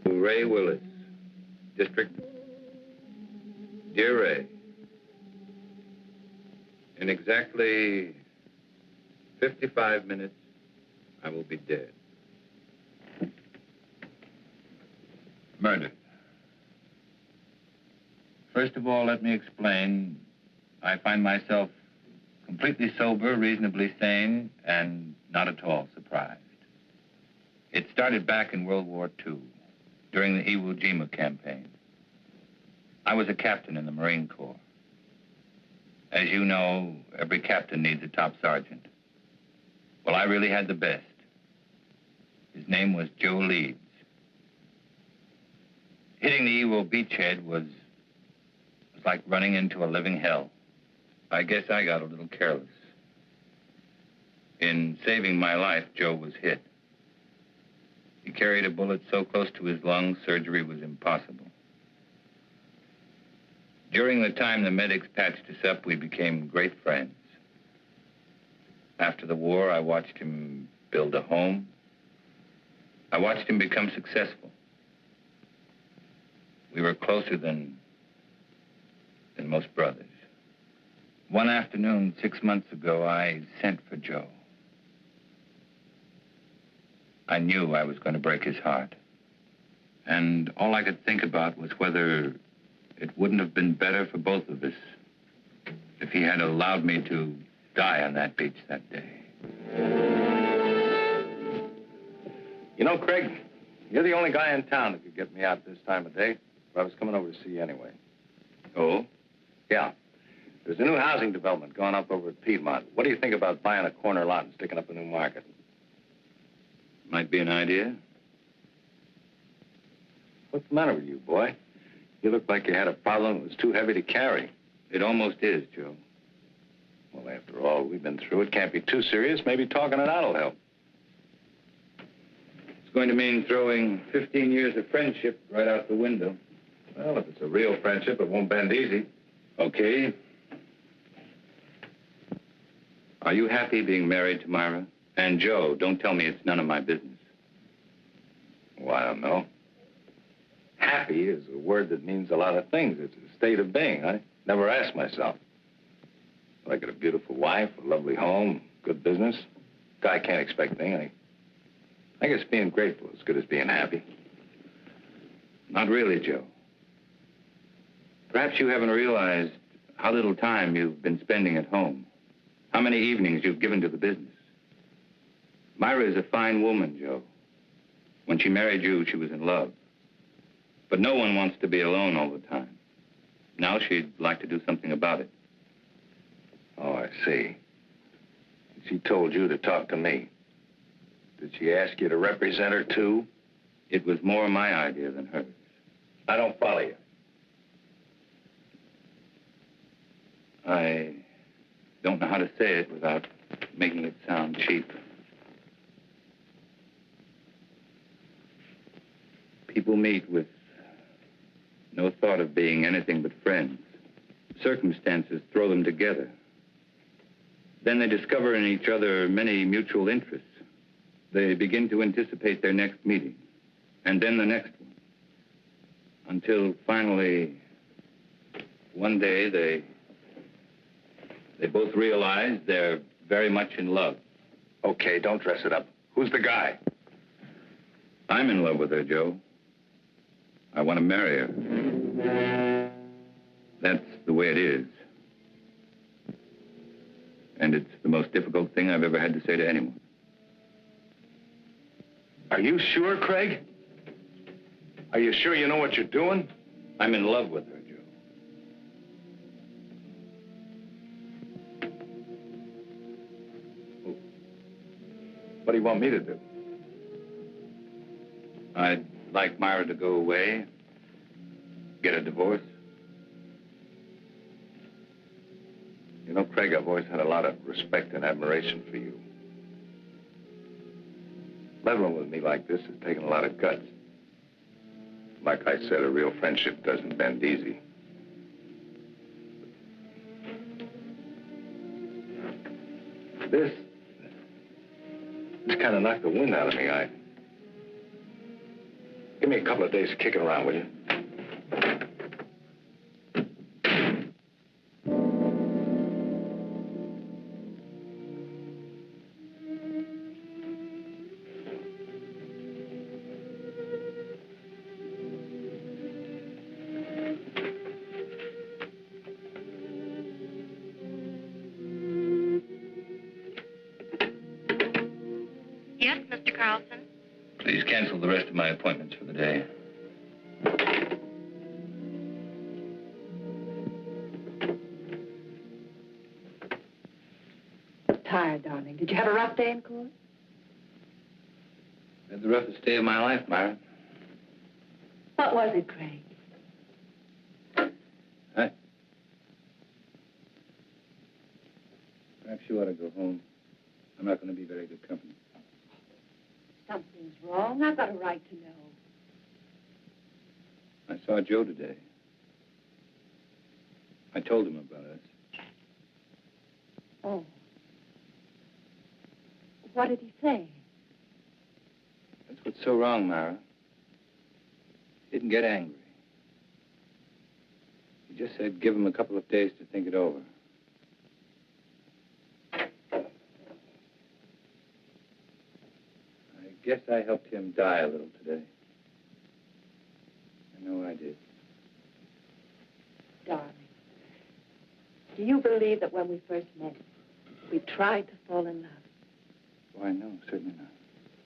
Ray Willis, District. Dear Ray, in exactly 55 minutes, I will be dead. Murdered. First of all, let me explain. I find myself completely sober, reasonably sane, and not at all surprised. It started back in World War II, during the Iwo Jima campaign. I was a captain in the Marine Corps. As you know, every captain needs a top sergeant. Well, I really had the best. His name was Joe Leeds. Hitting the Iwo beachhead was like running into a living hell. I guess I got a little careless. In saving my life, Joe was hit. He carried a bullet so close to his lungs, surgery was impossible. During the time the medics patched us up, we became great friends. After the war, I watched him build a home. I watched him become successful. We were closer than most brothers. One afternoon, 6 months ago, I sent for Joe. I knew I was going to break his heart. And all I could think about was whether it wouldn't have been better for both of us if he had allowed me to die on that beach that day. You know, Craig, you're the only guy in town that could get me out this time of day. But I was coming over to see you anyway. Oh? Yeah. There's a new housing development going up over at Piedmont. What do you think about buying a corner lot and sticking up a new market? Might be an idea. What's the matter with you, boy? You look like you had a problem that was too heavy to carry. It almost is, Joe. Well, after all we've been through, it can't be too serious. Maybe talking it out will help. It's going to mean throwing 15 years of friendship right out the window. Well, if it's a real friendship, it won't bend easy. Okay. Are you happy being married to Myra? And Joe, don't tell me it's none of my business. Well, I don't know. Happy is a word that means a lot of things. It's a state of being. I never asked myself. I got a beautiful wife, a lovely home, good business. Guy can't expect anything. I guess being grateful is as good as being happy. Not really, Joe. Perhaps you haven't realized how little time you've been spending at home. How many evenings you've given to the business. Myra is a fine woman, Joe. When she married you, she was in love. But no one wants to be alone all the time. Now she'd like to do something about it. Oh, I see. She told you to talk to me. Did she ask you to represent her, too? It was more my idea than hers. I don't follow you. I don't know how to say it without making it sound cheap. People meet with no thought of being anything but friends. Circumstances throw them together. Then they discover in each other many mutual interests. They begin to anticipate their next meeting, and then the next one. Until finally, one day, they both realize they're very much in love. Okay, don't dress it up. Who's the guy? I'm in love with her, Joe. I want to marry her. That's the way it is. And it's the most difficult thing I've ever had to say to anyone. Are you sure, Craig? Are you sure you know what you're doing? I'm in love with her, Joe. What do you want me to do? I'd like Myra to go away, get a divorce. You know, Craig, I've always had a lot of respect and admiration for you. Leveling with me like this has taken a lot of guts. Like I said, a real friendship doesn't bend easy. Just kind of knocked the wind out of me. Give me a couple of days to kick it around, will you? Yes, Mr. Carlson? Please cancel the rest of my appointments for the day. Tired, darling. Did you have a rough day in court? Had the roughest day of my life, Myra. What was it, Craig? Perhaps you ought to go home. I'm not going to be very good company. Something's wrong. I've got a right to know. I saw Joe today. I told him about us. Oh. What did he say? That's what's so wrong, Myra. He didn't get angry. He just said give him a couple of days to think it over. I guess I helped him die a little today. I know I did. Darling, do you believe that when we first met, we tried to fall in love? Why, no, certainly not.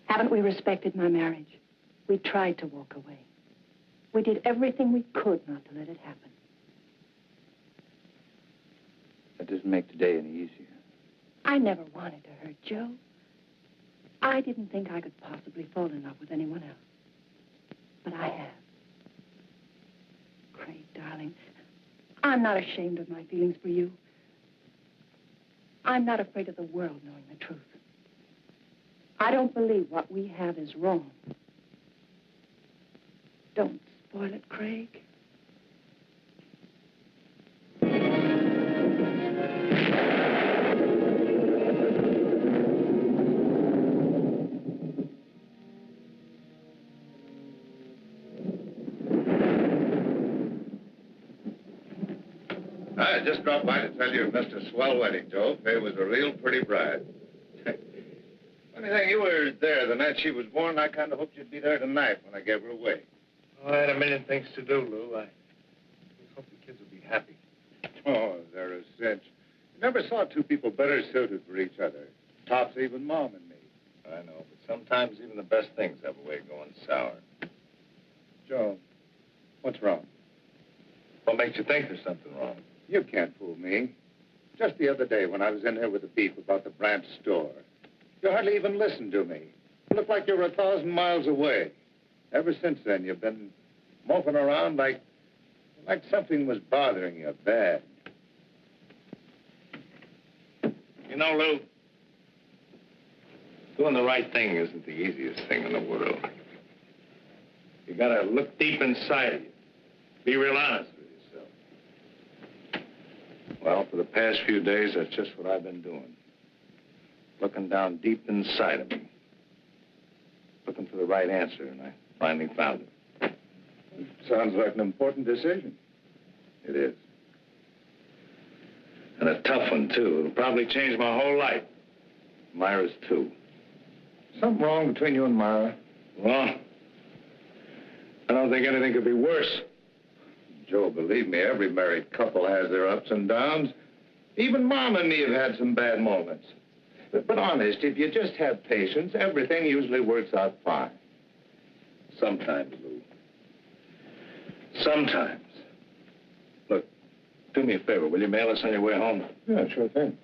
Haven't we respected my marriage? We tried to walk away. We did everything we could not to let it happen. That doesn't make today any easier. I never wanted to hurt Joe. I didn't think I could possibly fall in love with anyone else. But I have. Craig, darling, I'm not ashamed of my feelings for you. I'm not afraid of the world knowing the truth. I don't believe what we have is wrong. Don't spoil it, Craig. I just dropped by to tell you you missed a swell wedding, Joe. Faye was a real pretty bride. Funny thing, you were there the night she was born. I kind of hoped you'd be there tonight when I gave her away. Well, I had a million things to do, Lou. I just hope the kids will be happy. Oh, they're a cinch. You never saw two people better suited for each other. Tops even Mom and me. I know, but sometimes even the best things have a way of going sour. Joe, what's wrong? What makes you think there's something wrong? You can't fool me. Just the other day when I was in here with the beef about the Branch store, you hardly even listened to me. You looked like you were 1,000 miles away. Ever since then, you've been moping around like something was bothering you bad. You know, Lou, doing the right thing isn't the easiest thing in the world. You gotta look deep inside of you. Be real honest with yourself. Well, for the past few days, that's just what I've been doing. Looking down deep inside of me. Looking for the right answer, and I finally found it. Sounds like an important decision. It is. And a tough one, too. It'll probably change my whole life. Myra's, too. Something wrong between you and Myra? Well, I don't think anything could be worse. Joe, believe me, every married couple has their ups and downs. Even Mom and me have had some bad moments. But honest, if you just have patience, everything usually works out fine. Sometimes, Lou. Sometimes. Look, do me a favor. Will you mail us on your way home? Yeah, sure thing.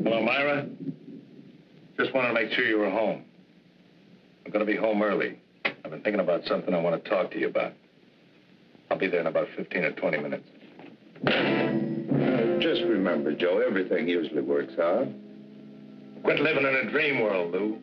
Hello, Myra. Just wanted to make sure you were home. I'm going to be home early. I've been thinking about something I want to talk to you about. I'll be there in about 15 or 20 minutes. Just remember, Joe, everything usually works out. Quit living in a dream world, Lou.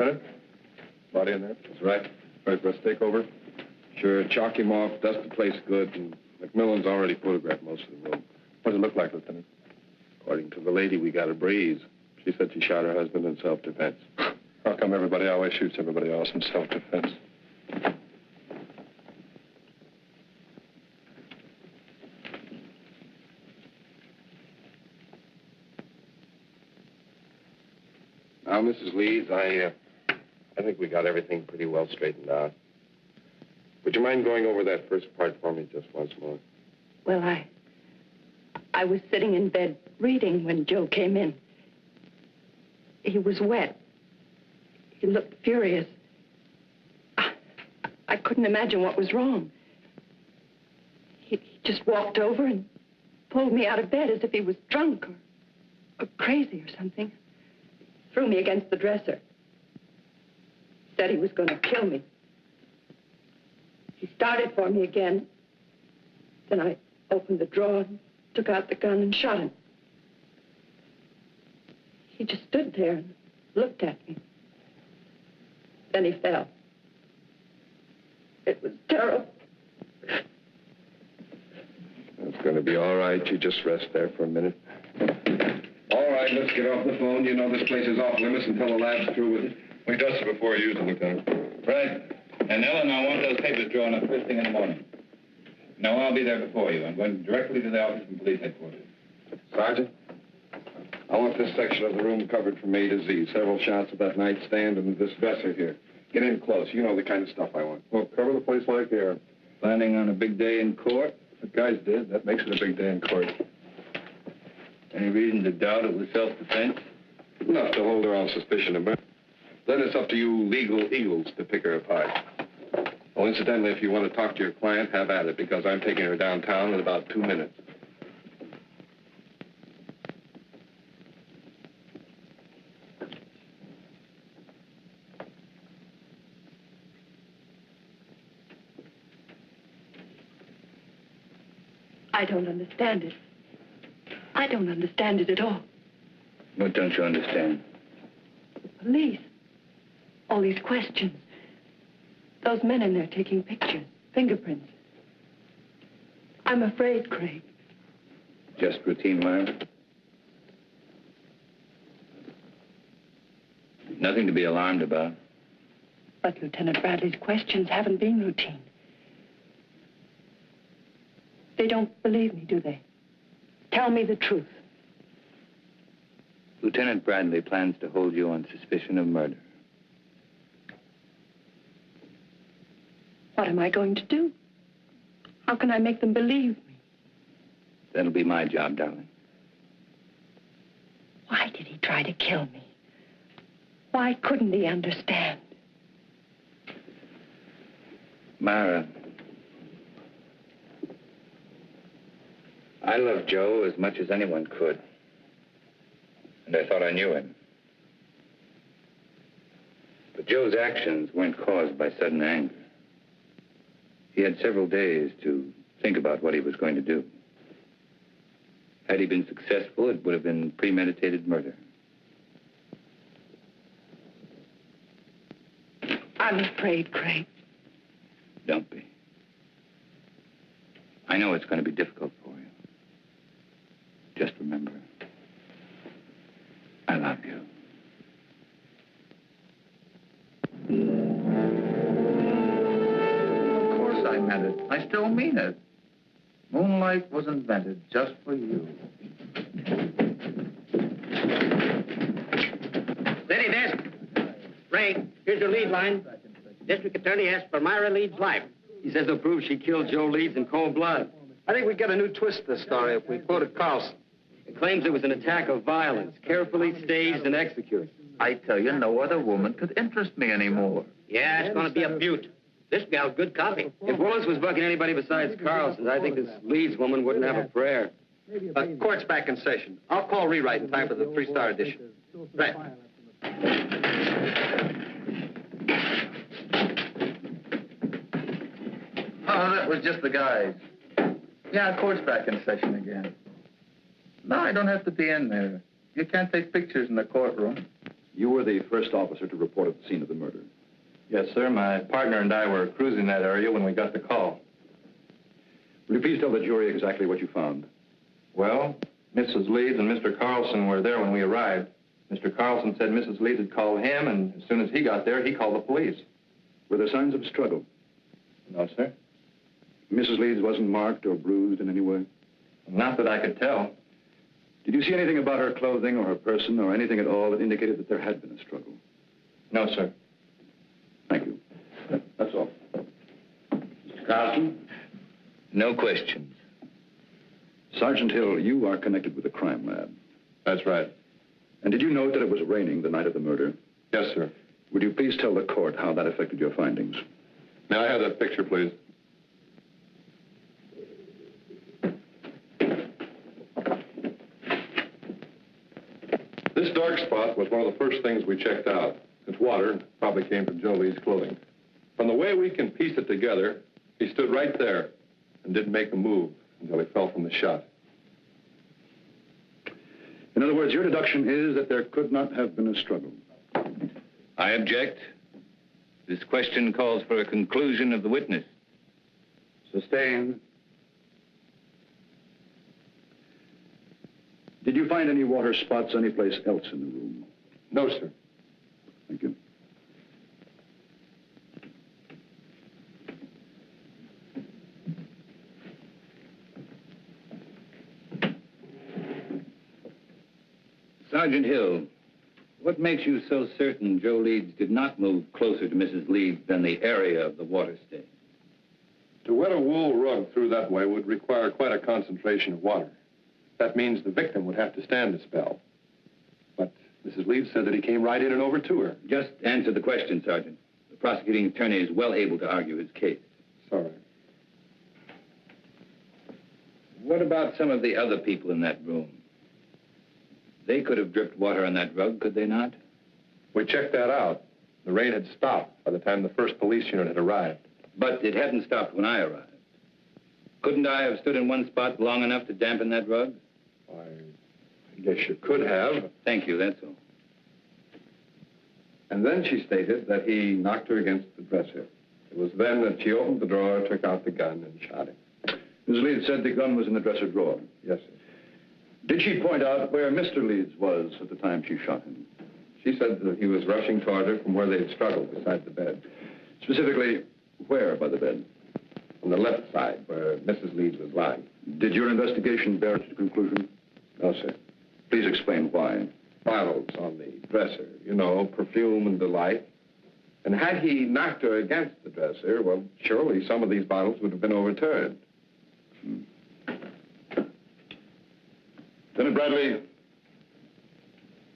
Lieutenant? Body in there? That's right. Ready for us to take over? Sure, chalk him off, dust the place good, and McMillan's already photographed most of the room. What does it look like, Lieutenant? According to the lady, we got a breeze. She said she shot her husband in self-defense. How come everybody always shoots everybody else in self-defense? Now, Mrs. Leeds, I think we got everything pretty well straightened out. Would you mind going over that first part for me just once more? Well, I was sitting in bed reading when Joe came in. He was wet. He looked furious. I couldn't imagine what was wrong. He just walked over and pulled me out of bed as if he was drunk or crazy or something. Threw me against the dresser. Said he was going to kill me. He started for me again. Then I opened the drawer and took out the gun and shot him. He just stood there and looked at me. Then he fell. It was terrible. It's going to be all right. You just rest there for a minute. All right, let's get off the phone. You know this place is off limits until the lab's through with it. We dusted before you used it, Lieutenant. Right. And Ellen, I want those papers drawn up first thing in the morning. No, I'll be there before you. I'm going directly to the office from police headquarters. Sergeant, I want this section of the room covered from A to Z. Several shots of that nightstand and this dresser here. Get in close. You know the kind of stuff I want. Well, cover the place like air. Planning on a big day in court? The guys did. That makes it a big day in court. Any reason to doubt it was self-defense? Enough to hold her on suspicion of murder. Then it's up to you legal eagles to pick her apart. Oh, incidentally, if you want to talk to your client, have at it, because I'm taking her downtown in about 2 minutes. I don't understand it. I don't understand it at all. What don't you understand? The police. All these questions. Those men in there taking pictures, fingerprints. I'm afraid, Craig. Just routine wire? Nothing to be alarmed about. But Lieutenant Bradley's questions haven't been routine. They don't believe me, do they? Tell me the truth. Lieutenant Bradley plans to hold you on suspicion of murder. What am I going to do? How can I make them believe me? That'll be my job, darling. Why did he try to kill me? Why couldn't he understand? Myra, I loved Joe as much as anyone could. And I thought I knew him. But Joe's actions weren't caused by sudden anger. He had several days to think about what he was going to do. Had he been successful, it would have been premeditated murder. I'm afraid, Craig. Don't be. I know it's going to be difficult for you. Just remember, I love you. Of course I meant it. I still mean it. Moonlight was invented just for you. Steady, desk. Ray, here's your lead line. District Attorney asked for Myra Leeds' life. He says they'll prove she killed Joe Leeds in cold blood. I think we get a new twist to this story if we quoted Carlson. It claims it was an attack of violence, carefully staged and executed. I tell you, no other woman could interest me anymore. Yeah, it's going to be a beaut. This gal's good copy. If Willis was bucking anybody besides Carlson, I think this Leeds woman wouldn't have a prayer. Court's back in session. I'll call rewrite in time for the 3-star edition. Right. Oh, that was just the guys. Yeah, court's back in session again. No, I don't have to be in there. You can't take pictures in the courtroom. You were the first officer to report at the scene of the murder. Yes, sir. My partner and I were cruising that area when we got the call. Will you please tell the jury exactly what you found? Well, Mrs. Leeds and Mr. Carlson were there when we arrived. Mr. Carlson said Mrs. Leeds had called him, and as soon as he got there, he called the police. Were there signs of struggle? No, sir. Mrs. Leeds wasn't marked or bruised in any way? Not that I could tell. Did you see anything about her clothing or her person or anything at all that indicated that there had been a struggle? No, sir. Thank you. That's all. Mr. Carlson? No questions. Sergeant Hill, you are connected with the crime lab. That's right. And did you note that it was raining the night of the murder? Yes, sir. Would you please tell the court how that affected your findings? May I have that picture, please? This dark spot was one of the first things we checked out. It's water, probably came from Joe Lee's clothing. From the way we can piece it together, he stood right there and didn't make a move until he fell from the shot. In other words, your deduction is that there could not have been a struggle. I object. This question calls for a conclusion of the witness. Sustained. Did you find any water spots anyplace else in the room? No, sir. Thank you. Sergeant Hill, what makes you so certain Joe Leeds did not move closer to Mrs. Leeds than the area of the water stain? To wet a wool rug through that way would require quite a concentration of water. That means the victim would have to stand a spell. But Mrs. Leeds said that he came right in and over to her. Just answer the question, Sergeant. The prosecuting attorney is well able to argue his case. Sorry. What about some of the other people in that room? They could have dripped water on that rug, could they not? We checked that out. The rain had stopped by the time the first police unit had arrived. But it hadn't stopped when I arrived. Couldn't I have stood in one spot long enough to dampen that rug? I guess you could have. Thank you, that's all. And then she stated that he knocked her against the dresser. It was then that she opened the drawer, took out the gun, and shot him. Ms. Leeds said the gun was in the dresser drawer. Yes, sir. Did she point out where Mr. Leeds was at the time she shot him? She said that he was rushing toward her from where they had struggled beside the bed. Specifically, where by the bed? On the left side, where Mrs. Leeds was lying. Did your investigation bear its conclusion? No, sir. Please explain why. Bottles on the dresser, you know, perfume and delight. And had he knocked her against the dresser, well, surely some of these bottles would have been overturned. Lieutenant Bradley,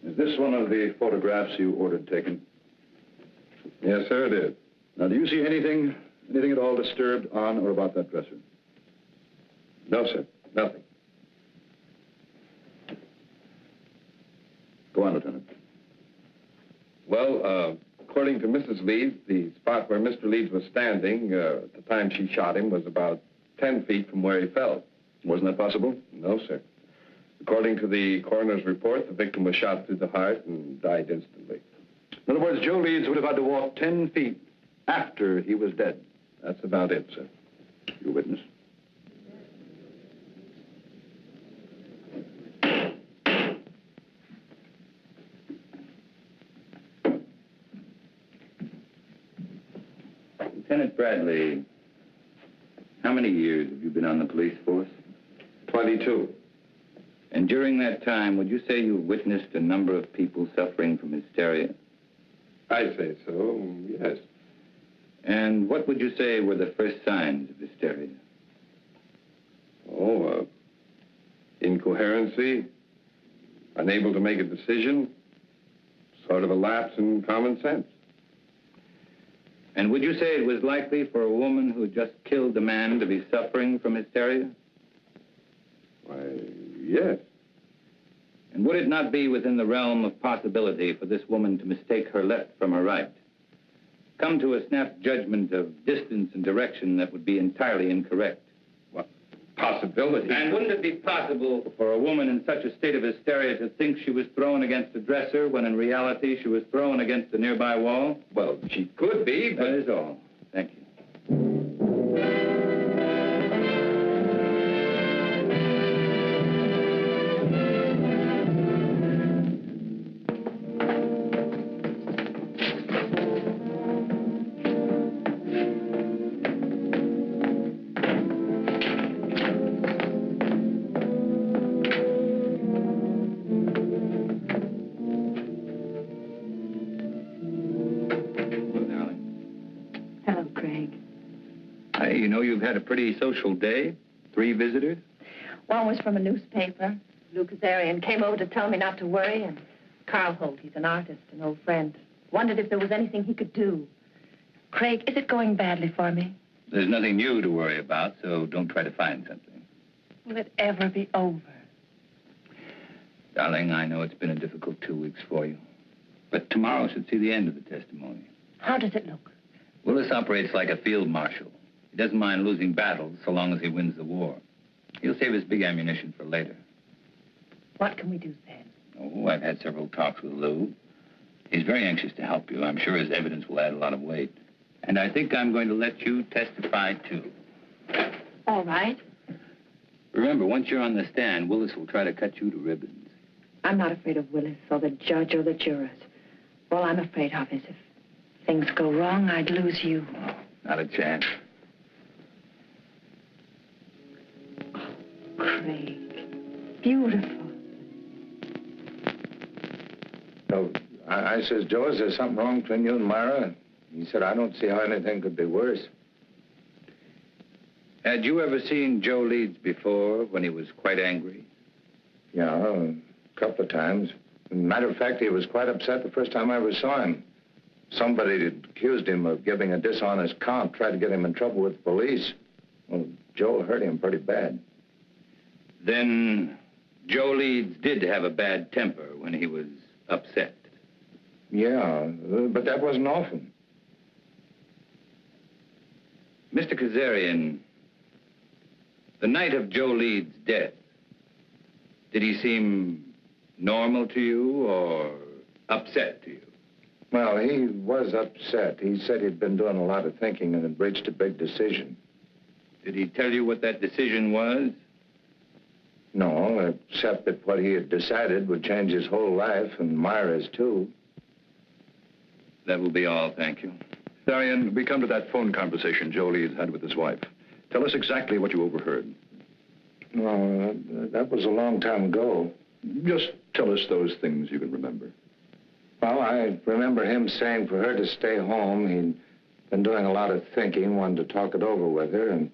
is this one of the photographs you ordered taken? Yes, sir, it is. Now, do you see anything at all disturbed on or about that dresser? No, sir, nothing. Go on, Lieutenant. Well, according to Mrs. Leeds, the spot where Mr. Leeds was standing at the time she shot him was about 10 feet from where he fell. Wasn't that possible? No, sir. According to the coroner's report, the victim was shot through the heart and died instantly. In other words, Joe Leeds would have had to walk 10 feet after he was dead. That's about it, sir. Your witness. Lieutenant Bradley, how many years have you been on the police force? 22. And during that time, would you say you witnessed a number of people suffering from hysteria? I'd say so, yes. And what would you say were the first signs of hysteria? Oh, incoherency, unable to make a decision, sort of a lapse in common sense. And would you say it was likely for a woman who had just killed a man to be suffering from hysteria? Why, yes. And would it not be within the realm of possibility for this woman to mistake her left from her right? Come to a snap judgment of distance and direction that would be entirely incorrect? Well, possibility. And wouldn't it be possible for a woman in such a state of hysteria to think she was thrown against a dresser when in reality she was thrown against a nearby wall? Well, she could be, but... That is all. Thank you. You know you've had a pretty social day. 3 visitors. One was from a newspaper. Lou Kazarian came over to tell me not to worry, and Carl Holt, he's an artist, an old friend, wondered if there was anything he could do. Craig, is it going badly for me? There's nothing new to worry about, so don't try to find something. Will it ever be over? Darling, I know it's been a difficult 2 weeks for you, but tomorrow should see the end of the testimony. How does it look? Willis operates like a field marshal. He doesn't mind losing battles so long as he wins the war. He'll save his big ammunition for later. What can we do then? Oh, I've had several talks with Lou. He's very anxious to help you. I'm sure his evidence will add a lot of weight. And I think I'm going to let you testify, too. All right. Remember, once you're on the stand, Willis will try to cut you to ribbons. I'm not afraid of Willis or the judge or the jurors. All I'm afraid of is if things go wrong, I'd lose you. Not a chance. Craig, beautiful. So I says, Joe, is there something wrong between you and Myra? He said, I don't see how anything could be worse. Had you ever seen Joe Leeds before when he was quite angry? Yeah, a couple of times. Matter of fact, he was quite upset the first time I ever saw him. Somebody had accused him of giving a dishonest count, tried to get him in trouble with the police. Well, Joe hurt him pretty bad. Then Joe Leeds did have a bad temper when he was upset. Yeah, but that wasn't often. Mr. Kazarian, the night of Joe Leeds' death, did he seem normal to you or upset to you? Well, he was upset. He said he'd been doing a lot of thinking and had reached a big decision. Did he tell you what that decision was? No, except that what he had decided would change his whole life, and Myra's, too. That will be all, thank you. Darian, we come to that phone conversation Joe Leeds had with his wife. Tell us exactly what you overheard. No, that was a long time ago. Just tell us those things you can remember. Well, I remember him saying for her to stay home. He'd been doing a lot of thinking, wanted to talk it over with her, and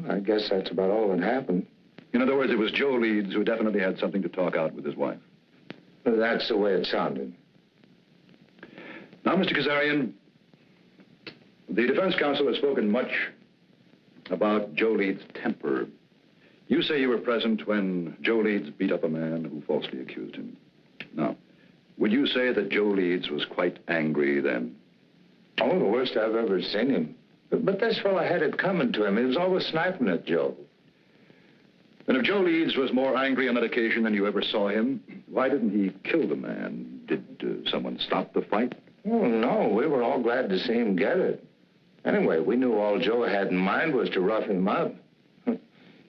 well, I guess that's about all that happened. In other words, it was Joe Leeds who definitely had something to talk out with his wife. That's the way it sounded. Now, Mr. Kazarian, the defense counsel has spoken much about Joe Leeds' temper. You say you were present when Joe Leeds beat up a man who falsely accused him. Now, would you say that Joe Leeds was quite angry then? Oh, the worst I've ever seen him. But this fellow had it coming to him. He was always sniping at Joe. And if Joe Leeds was more angry on that occasion than you ever saw him, why didn't he kill the man? Did someone stop the fight? Oh, no. We were all glad to see him get it. Anyway, we knew all Joe had in mind was to rough him up.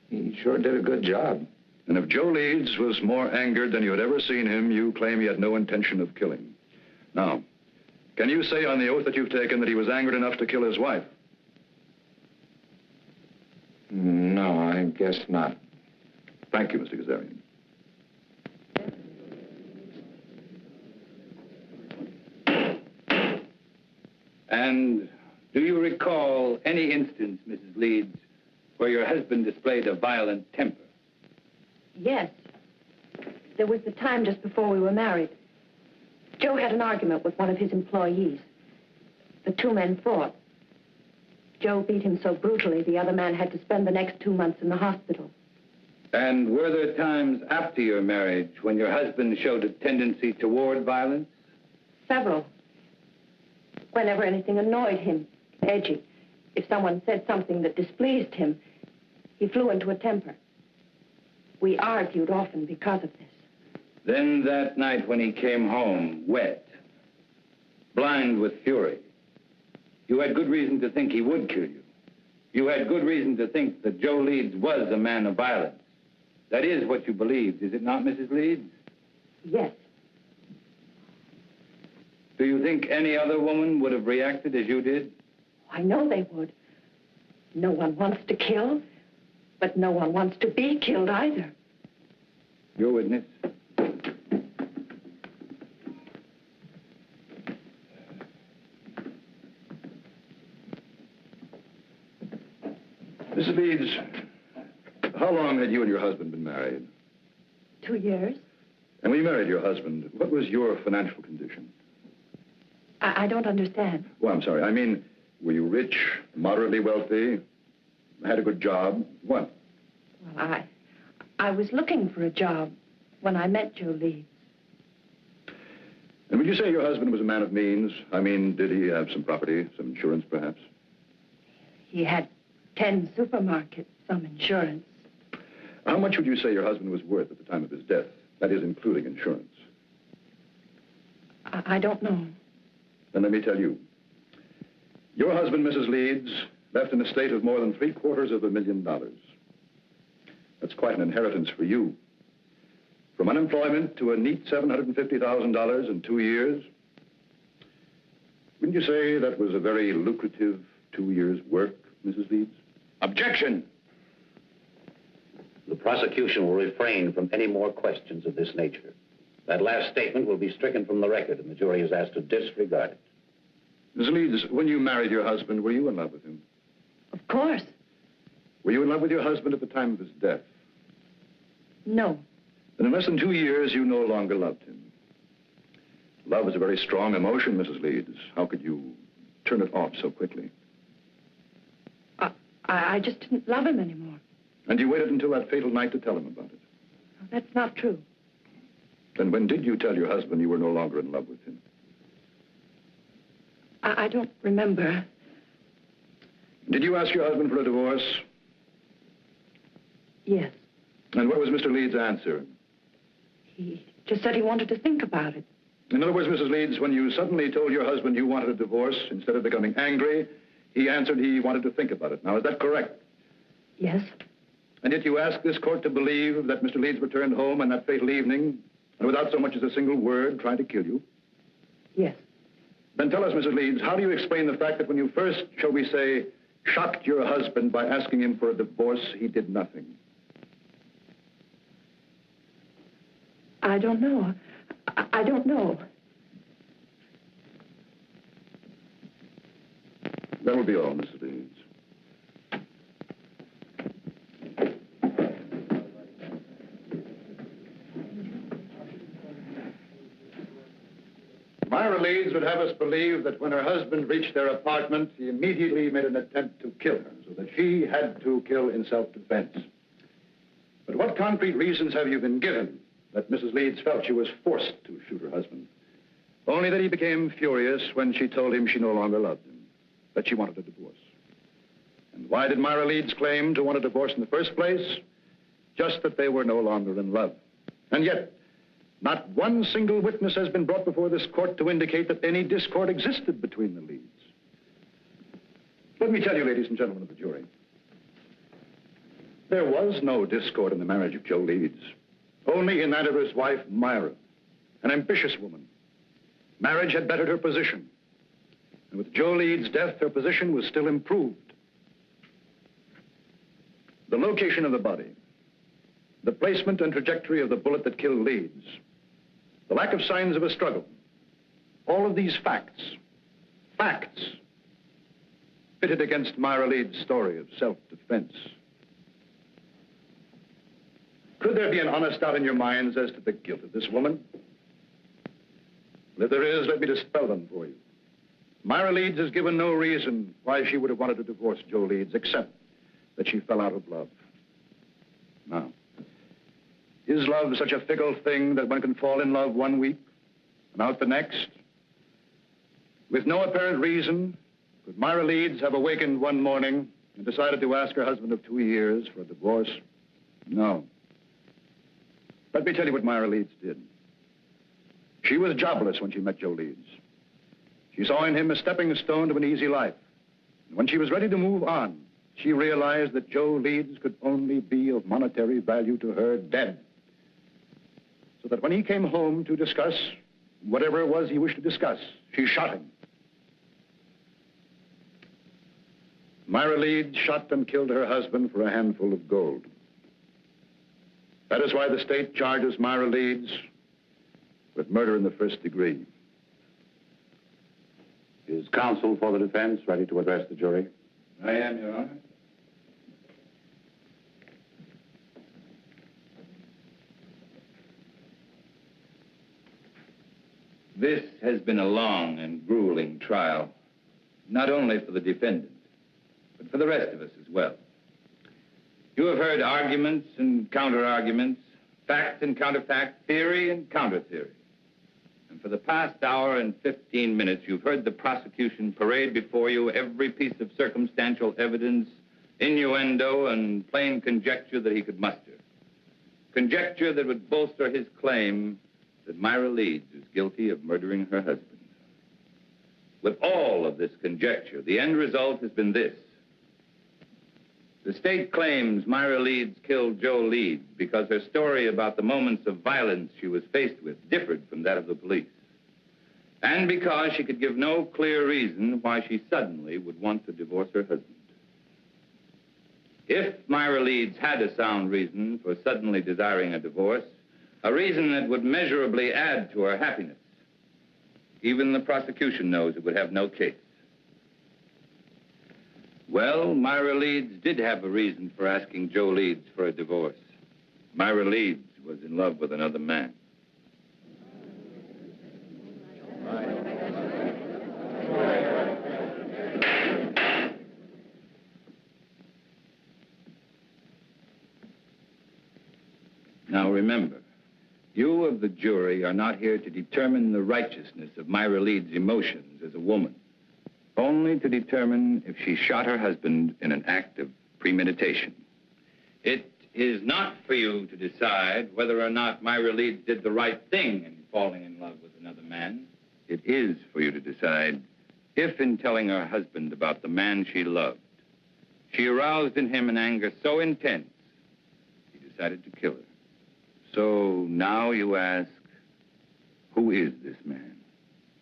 He sure did a good job. And if Joe Leeds was more angered than you had ever seen him, you claim he had no intention of killing. Now, can you say on the oath that you've taken that he was angered enough to kill his wife? No, I guess not. Thank you, Mr. Kazarian. And do you recall any instance, Mrs. Leeds, where your husband displayed a violent temper? Yes. There was the time just before we were married. Joe had an argument with one of his employees. The 2 men fought. Joe beat him so brutally, the other man had to spend the next 2 months in the hospital. And were there times after your marriage when your husband showed a tendency toward violence? Several. Whenever anything annoyed him, edgy. If someone said something that displeased him, He flew into a temper. We argued often because of this. Then that night when he came home, wet, blind with fury, you had good reason to think he would kill you. You had good reason to think that Joe Leeds was a man of violence. That is what you believed, is it not, Mrs. Leeds? Yes. Do you think any other woman would have reacted as you did? I know they would. No one wants to kill, but no one wants to be killed either. Your witness. Mrs. Leeds, how long had you and your husband been married? 2 years. And when you married your husband, what was your financial condition? I don't understand. Well, I'm sorry. I mean, were you rich, moderately wealthy, had a good job? What? Well, I was looking for a job when I met Joe Leeds. And would you say your husband was a man of means? I mean, did he have some property, some insurance, perhaps? He had 10 supermarkets, some insurance. How much would you say your husband was worth at the time of his death? That is, including insurance. I don't know. Then let me tell you. Your husband, Mrs. Leeds, left an estate of more than $750,000. That's quite an inheritance for you. From unemployment to a neat $750,000 in 2 years. Wouldn't you say that was a very lucrative 2 years' work, Mrs. Leeds? Objection! The prosecution will refrain from any more questions of this nature. That last statement will be stricken from the record, and the jury is asked to disregard it. Mrs. Leeds, when you married your husband, were you in love with him? Of course. Were you in love with your husband at the time of his death? No. Then in less than 2 years, you no longer loved him. Love is a very strong emotion, Mrs. Leeds. How could you turn it off so quickly? I just didn't love him anymore. And you waited until that fatal night to tell him about it? That's not true. Then when did you tell your husband you were no longer in love with him? I don't remember. Did you ask your husband for a divorce? Yes. And what was Mr. Leeds' answer? He just said he wanted to think about it. In other words, Mrs. Leeds, when you suddenly told your husband you wanted a divorce, instead of becoming angry, he answered he wanted to think about it. Now, is that correct? Yes. And yet you asked this court to believe that Mr. Leeds returned home on that fatal evening and without so much as a single word tried to kill you? Yes. Then tell us, Mrs. Leeds, how do you explain the fact that when you first, shall we say, shocked your husband by asking him for a divorce, he did nothing? I don't know. I don't know. That will be all, Mrs. Leeds. Myra Leeds would have us believe that when her husband reached their apartment, he immediately made an attempt to kill her, so that she had to kill in self-defense. But what concrete reasons have you been given that Mrs. Leeds felt she was forced to shoot her husband? Only that he became furious when she told him she no longer loved him, that she wanted a divorce. And why did Myra Leeds claim to want a divorce in the first place? Just that they were no longer in love. And yet, not one single witness has been brought before this court to indicate that any discord existed between the Leeds. Let me tell you, ladies and gentlemen of the jury, there was no discord in the marriage of Joe Leeds, only in that of his wife, Myra, an ambitious woman. Marriage had bettered her position, and with Joe Leeds' death, her position was still improved. The location of the body, the placement and trajectory of the bullet that killed Leeds, the lack of signs of a struggle, all of these facts, pitted against Myra Leeds' story of self-defense. Could there be an honest doubt in your minds as to the guilt of this woman? Well, if there is, let me dispel them for you. Myra Leeds has given no reason why she would have wanted to divorce Joe Leeds, except that she fell out of love. Now, is love such a fickle thing that one can fall in love one week and out the next? With no apparent reason, could Myra Leeds have awakened one morning and decided to ask her husband of 2 years for a divorce? No. Let me tell you what Myra Leeds did. She was jobless when she met Joe Leeds. She saw in him a stepping stone to an easy life. And when she was ready to move on, she realized that Joe Leeds could only be of monetary value to her dead. So that when he came home to discuss whatever it was he wished to discuss, she shot him. Myra Leeds shot and killed her husband for a handful of gold. That is why the state charges Myra Leeds with murder in the first degree. Is counsel for the defense ready to address the jury? I am, Your Honor. This has been a long and grueling trial, not only for the defendant, but for the rest of us as well. You have heard arguments and counter-arguments, fact and counterfact, theory and counter-theory. And for the past hour and 15 minutes, you've heard the prosecution parade before you every piece of circumstantial evidence, innuendo, and plain conjecture that he could muster. Conjecture that would bolster his claim that Myra Leeds is guilty of murdering her husband. With all of this conjecture, the end result has been this. The state claims Myra Leeds killed Joe Leeds because her story about the moments of violence she was faced with differed from that of the police. And because she could give no clear reason why she suddenly would want to divorce her husband. If Myra Leeds had a sound reason for suddenly desiring a divorce, a reason that would measurably add to her happiness, even the prosecution knows it would have no case. Well, Myra Leeds did have a reason for asking Joe Leeds for a divorce. Myra Leeds was in love with another man. Now remember, you of the jury are not here to determine the righteousness of Myra Leeds' emotions as a woman, only to determine if she shot her husband in an act of premeditation. It is not for you to decide whether or not Myra Leeds did the right thing in falling in love with another man. It is for you to decide if, in telling her husband about the man she loved, she aroused in him an anger so intense, he decided to kill her. So now you ask, who is this man?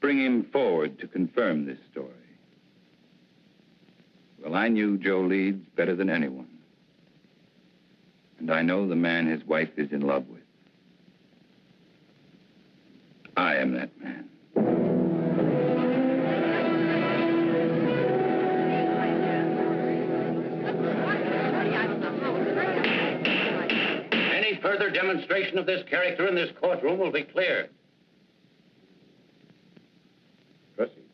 Bring him forward to confirm this story. Well, I knew Joe Leeds better than anyone. And I know the man his wife is in love with. I am that man. Any further demonstration of this character in this courtroom will be clear. Proceed.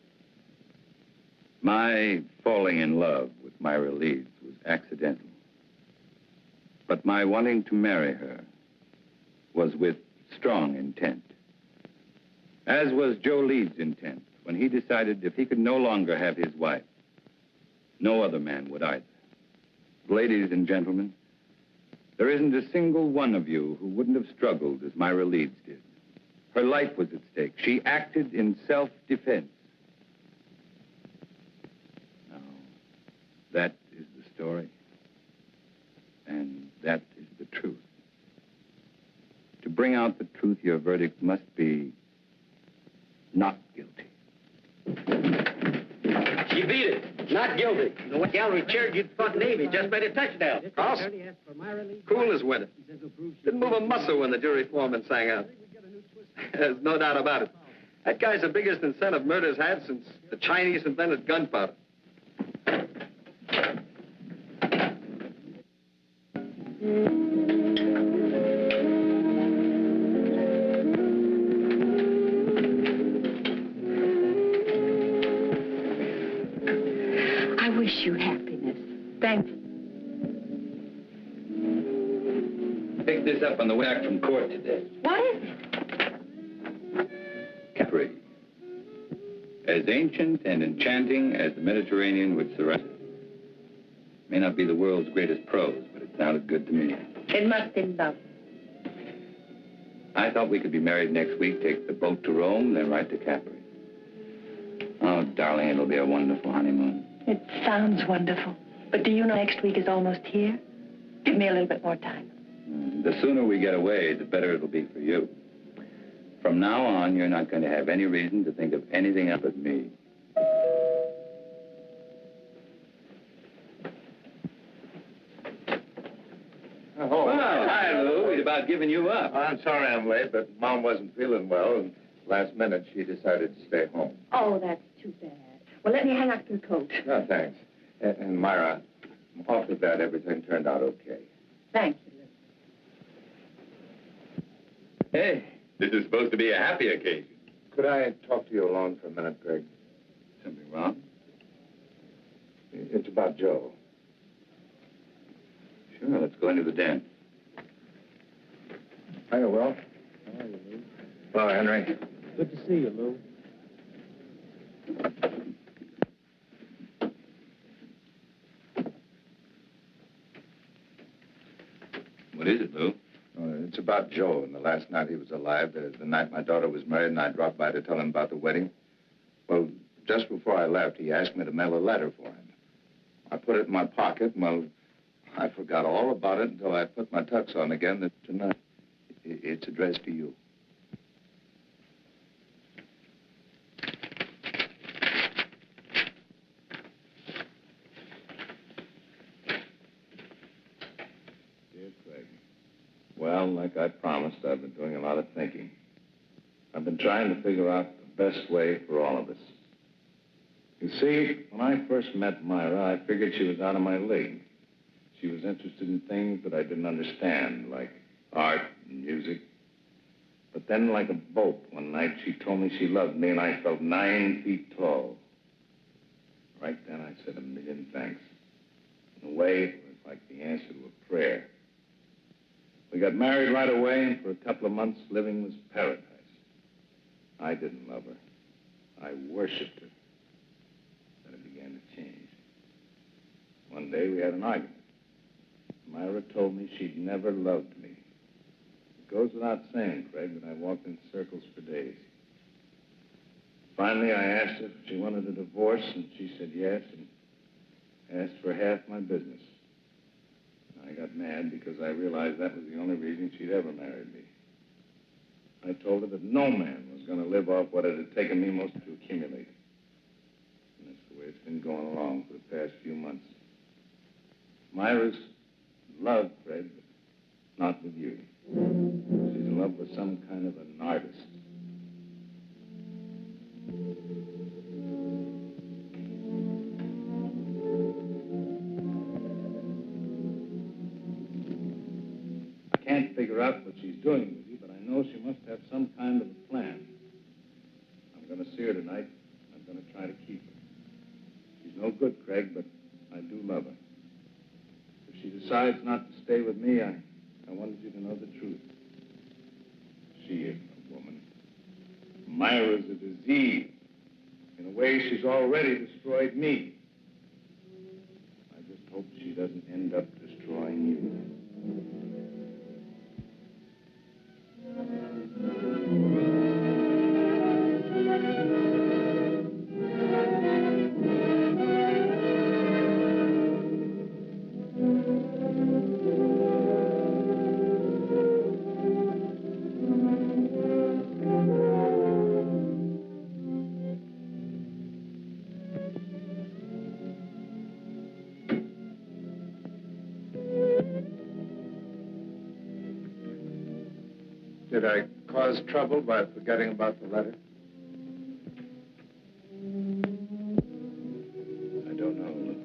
My falling in love with Myra Leeds was accidental. But my wanting to marry her was with strong intent. As was Joe Leeds' intent when he decided if he could no longer have his wife, no other man would either. Ladies and gentlemen, there isn't a single one of you who wouldn't have struggled as Myra Leeds did. Her life was at stake. She acted in self-defense. Now, that is the story. And that is the truth. To bring out the truth, your verdict must be not guilty. She beat it. Not guilty. The gallery cheered you'd fought Navy. Just made a touchdown. Cross? Cool as winter. Didn't move a muscle when the jury foreman sang out. There's no doubt about it. That guy's the biggest incentive murder's had since the Chinese invented gunpowder. I wish you happiness. Thank you. Picked this up on the way back from court today. What is it? Capri. As ancient and enchanting as the Mediterranean would surround it. May not be the world's greatest prose, but it sounded good to me. It must be love. I thought we could be married next week, take the boat to Rome, then right to Capri. Oh, darling, it'll be a wonderful honeymoon. It sounds wonderful. But do you know next week is almost here? Give me a little bit more time. The sooner we get away, the better it'll be for you. From now on, you're not going to have any reason to think of anything else but me. Oh, Well, hi, Lou. We'd about given you up. I'm sorry I'm late, but Mom wasn't feeling well, and last minute she decided to stay home. Oh, that's too bad. Well, let me hang up your coat. No, thanks. And Myra, I'm awfully glad everything turned out okay. Thank you, Lou. Hey, this is supposed to be a happy occasion. Could I talk to you alone for a minute, Greg? Something wrong? It's about Joe. Sure, let's go into the den. Hiya, Will. How are you, Lou? Hello, Henry. Good to see you, Lou. What is it, Lou? It's about Joe and the last night he was alive, the night my daughter was married, and I dropped by to tell him about the wedding. Well, just before I left, he asked me to mail a letter for him. I put it in my pocket, and, well, I forgot all about it until I put my tux on again tonight. It's addressed to you. Dear Craig, well, like I promised, I've been doing a lot of thinking. I've been trying to figure out the best way for all of us. You see, when I first met Myra, I figured she was out of my league. She was interested in things that I didn't understand, like art and music. But then, like a bolt, one night, she told me she loved me, and I felt 9 feet tall. Right then, I said a million thanks. In a way, it was like the answer to a prayer. We got married right away, and for a couple of months, living was paradise. I didn't love her. I worshipped her. Then it began to change. One day, we had an argument. Myra told me she'd never loved me. It goes without saying, Craig, that I walked in circles for days. Finally, I asked her if she wanted a divorce, and she said yes, and asked for half my business. I got mad because I realized that was the only reason she'd ever married me. I told her that no man was going to live off what it had taken me most to accumulate. And that's the way it's been going along for the past few months. Myra's in love, Fred, but not with you. She's in love with some kind of an artist. I can't figure out what she's doing with you, but I know she must have some kind of a plan. I'm going to see her tonight. I'm going to try to keep her. She's no good, Craig, but I do love her. If she decides not to stay with me, I wanted you to know the truth. She isn't a woman. Myra's a disease. In a way, she's already destroyed me. I just hope she doesn't end up destroying you. Did I cause trouble by forgetting about the letter? I don't know.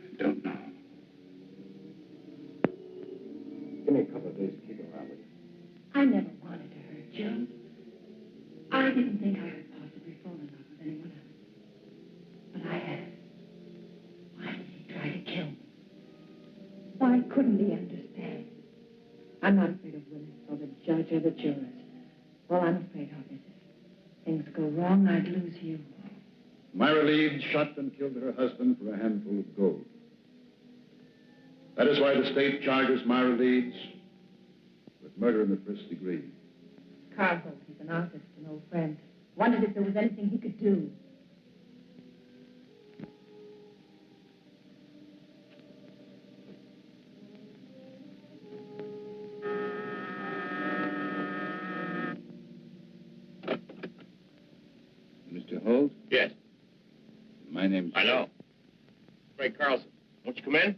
I don't know. Give me a couple of days to keep around with you. I never wanted to hurt Joe. I didn't think I could possibly fall in love with anyone else. But I have. Why did he try to kill me? Why couldn't he understand? I'm not afraid of Willis or the judge or the jurors. All I'm afraid of is if things go wrong, I'd lose you. Myra Leeds shot and killed her husband for a handful of gold. That is why the state charges Myra Leeds with murder in the first degree. Carl, he's an artist, an old friend. Wondered if there was anything he could do. Mr. Holt? Yes. My name's... I know. Ray Carlson. Won't you come in?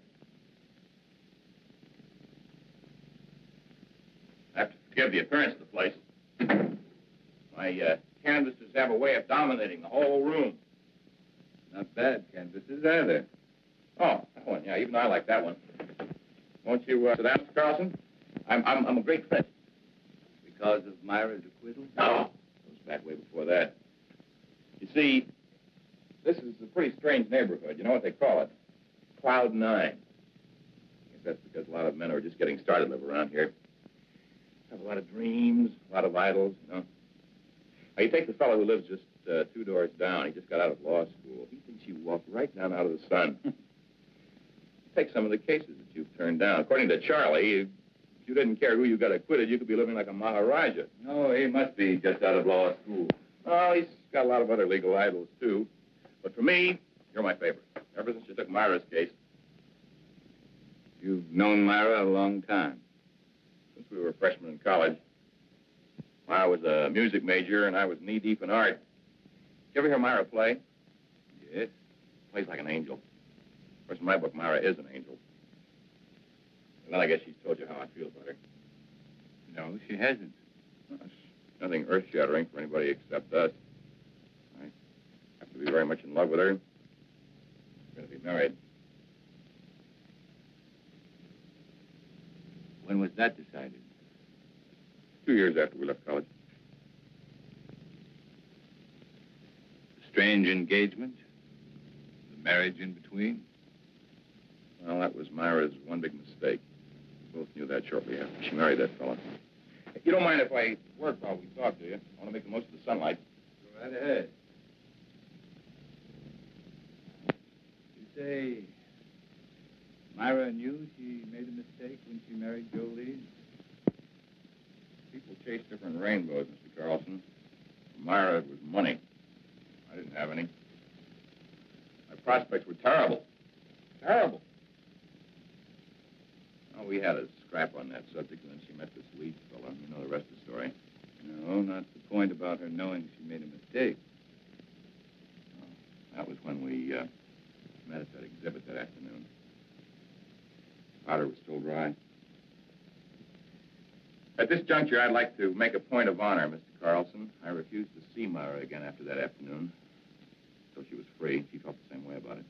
I have to forgive the appearance of the place. My canvases have a way of dominating the whole room. Not bad canvases, are there? Oh, that one. Yeah, even I like that one. Won't you sit down, Mr. Carlson? I'm a great friend. Because of Myra's acquittal? No. It was back way before that. You see, this is a pretty strange neighborhood. You know what they call it? Cloud 9. I guess that's because a lot of men who are just getting started live around here. Have a lot of dreams, a lot of idols, you know. Now, you take the fellow who lives just 2 doors down. He just got out of law school. He thinks you walk right down out of the sun. Take some of the cases that you've turned down. According to Charlie, if you didn't care who you got acquitted, you could be living like a Maharaja. No, he must be just out of law school. Oh, he's got a lot of other legal idols, too. But for me, you're my favorite. Ever since you took Myra's case. You've known Myra a long time. Since we were freshmen in college. Myra was a music major, and I was knee-deep in art. You ever hear Myra play? Yes. Plays like an angel. Of course, in my book, Myra is an angel. And then I guess she's told you how I feel about her. No, she hasn't. Well, it's nothing earth-shattering for anybody except us. I have to be very much in love with her. We're going to be married. When was that decided? 2 years after we left college. Strange engagement? The marriage in between? Well, that was Myra's one big mistake. We both knew that shortly after she married that fella. You don't mind if I work while we talk, do you? I want to make the most of the sunlight. Go right ahead. You say Myra knew she made a mistake when she married Joe Leeds? People chase different rainbows, Mr. Carlson. For Myra, it was money. I didn't have any. My prospects were terrible. Terrible. Oh, we had a scrap on that subject, and then she met this Leeds fella. You know the rest of the story. No, not the point about her knowing she made a mistake. Oh, that was when we met at that exhibit that afternoon. Powder was still dry. At this juncture, I'd like to make a point of honor, Mr. Carlson. I refused to see Myra again after that afternoon. So she was free. She felt the same way about it.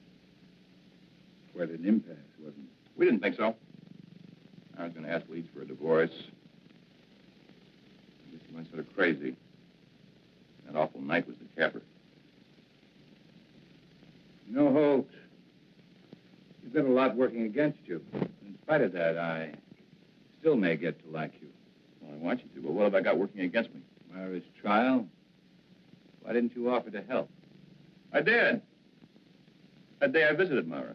Quite an impasse, wasn't it? We didn't think so. I was going to ask Leeds for a divorce. I guess he went sort of crazy. That awful night was the capper. You know, Holt, you've got a lot working against you. In spite of that, I still may get to like you. Well, I want you to, but what have I got working against me? Myra's trial? Why didn't you offer to help? I did. That day I visited Myra.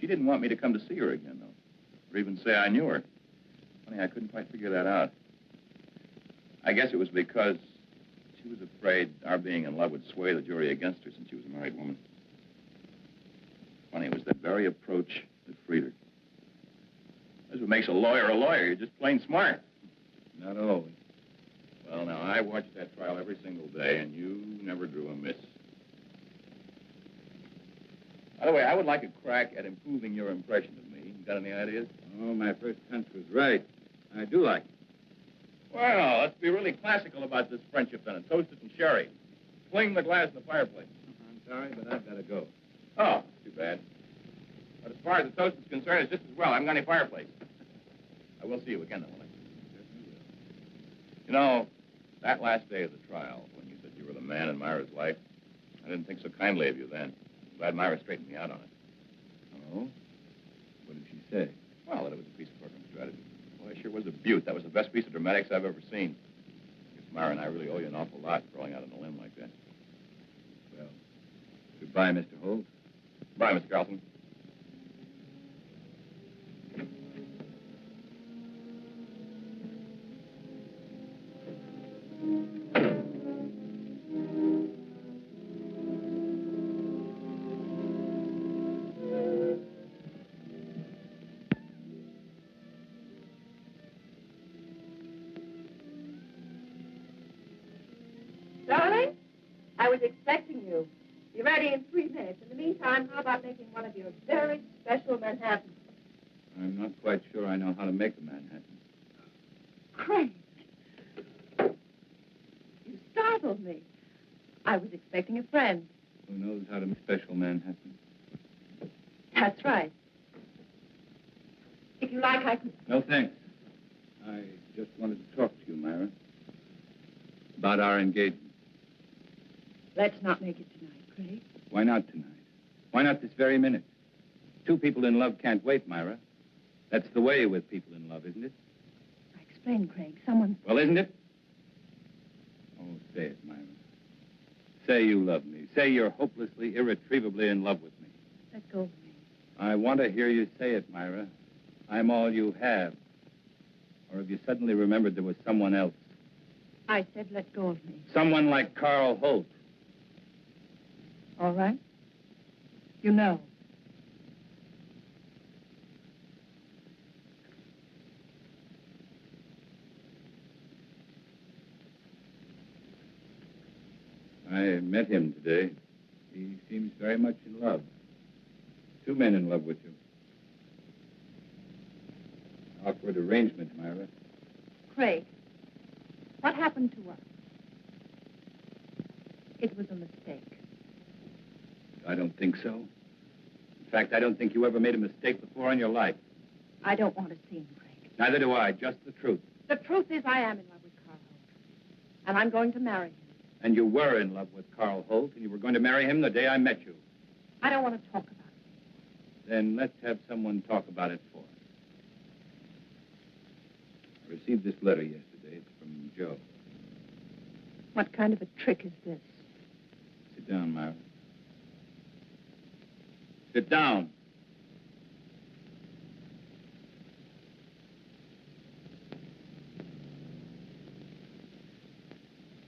She didn't want me to come to see her again, though, or even say I knew her. Funny, I couldn't quite figure that out. I guess it was because she was afraid our being in love would sway the jury against her since she was a married woman. Funny, it was that very approach that freed her. That's what makes a lawyer a lawyer. You're just plain smart. Not always. Well, now, I watched that trial every single day, and you never drew a miss. By the way, I would like a crack at improving your impression of me. You got any ideas? Oh, my first hunch was right. I do like it. Well, let's be really classical about this friendship, then, and toast it in sherry. Fling the glass in the fireplace. I'm sorry, but I've got to go. Oh, too bad. But as far as the toast is concerned, it's just as well. I haven't got any fireplace. I will see you again, though, won't I? You know, that last day of the trial, when you said you were the man in Myra's life, I didn't think so kindly of you then. I'm glad Myra straightened me out on it. Oh? What did she say? Well, that it was a piece of program strategy. Well, it sure was a beaut. That was the best piece of dramatics I've ever seen. I guess Myra and I really owe you an awful lot for going out on a limb like that. Well, Bye, Mr. Holt. Bye, Mr. Carlson. Darling, I was expecting you. Be ready in 3 minutes. In the meantime, how about making one of your very special Manhattans? I'm not quite sure I know how to make a Manhattan. Craig, you startled me. I was expecting a friend. Who knows how to make special Manhattan? That's right. If you like, I can... No, thanks. I just wanted to talk to you, Myra, about our engagement. Let's not make it tonight, Craig. Why not tonight? Why not this very minute? Two people in love can't wait, Myra. That's the way with people in love, isn't it? Explain, Craig. Someone... Well, isn't it? Oh, say it, Myra. Say you love me. Say you're hopelessly, irretrievably in love with me. Let go of me. I want to hear you say it, Myra. I'm all you have. Or have you suddenly remembered there was someone else? I said let go of me. Someone like Carl Holt. All right. You know. I met him today. He seems very much in love. Two men in love with you. Awkward arrangement, Myra. Craig, what happened to us? It was a mistake. I don't think so. In fact, I don't think you ever made a mistake before in your life. I don't want to see him, Craig. Neither do I. Just the truth. The truth is I am in love with Carl Holt. And I'm going to marry him. And you were in love with Carl Holt, and you were going to marry him the day I met you. I don't want to talk about it. Then let's have someone talk about it for us. I received this letter yesterday. It's from Joe. What kind of a trick is this? Sit down, Myra. Sit down.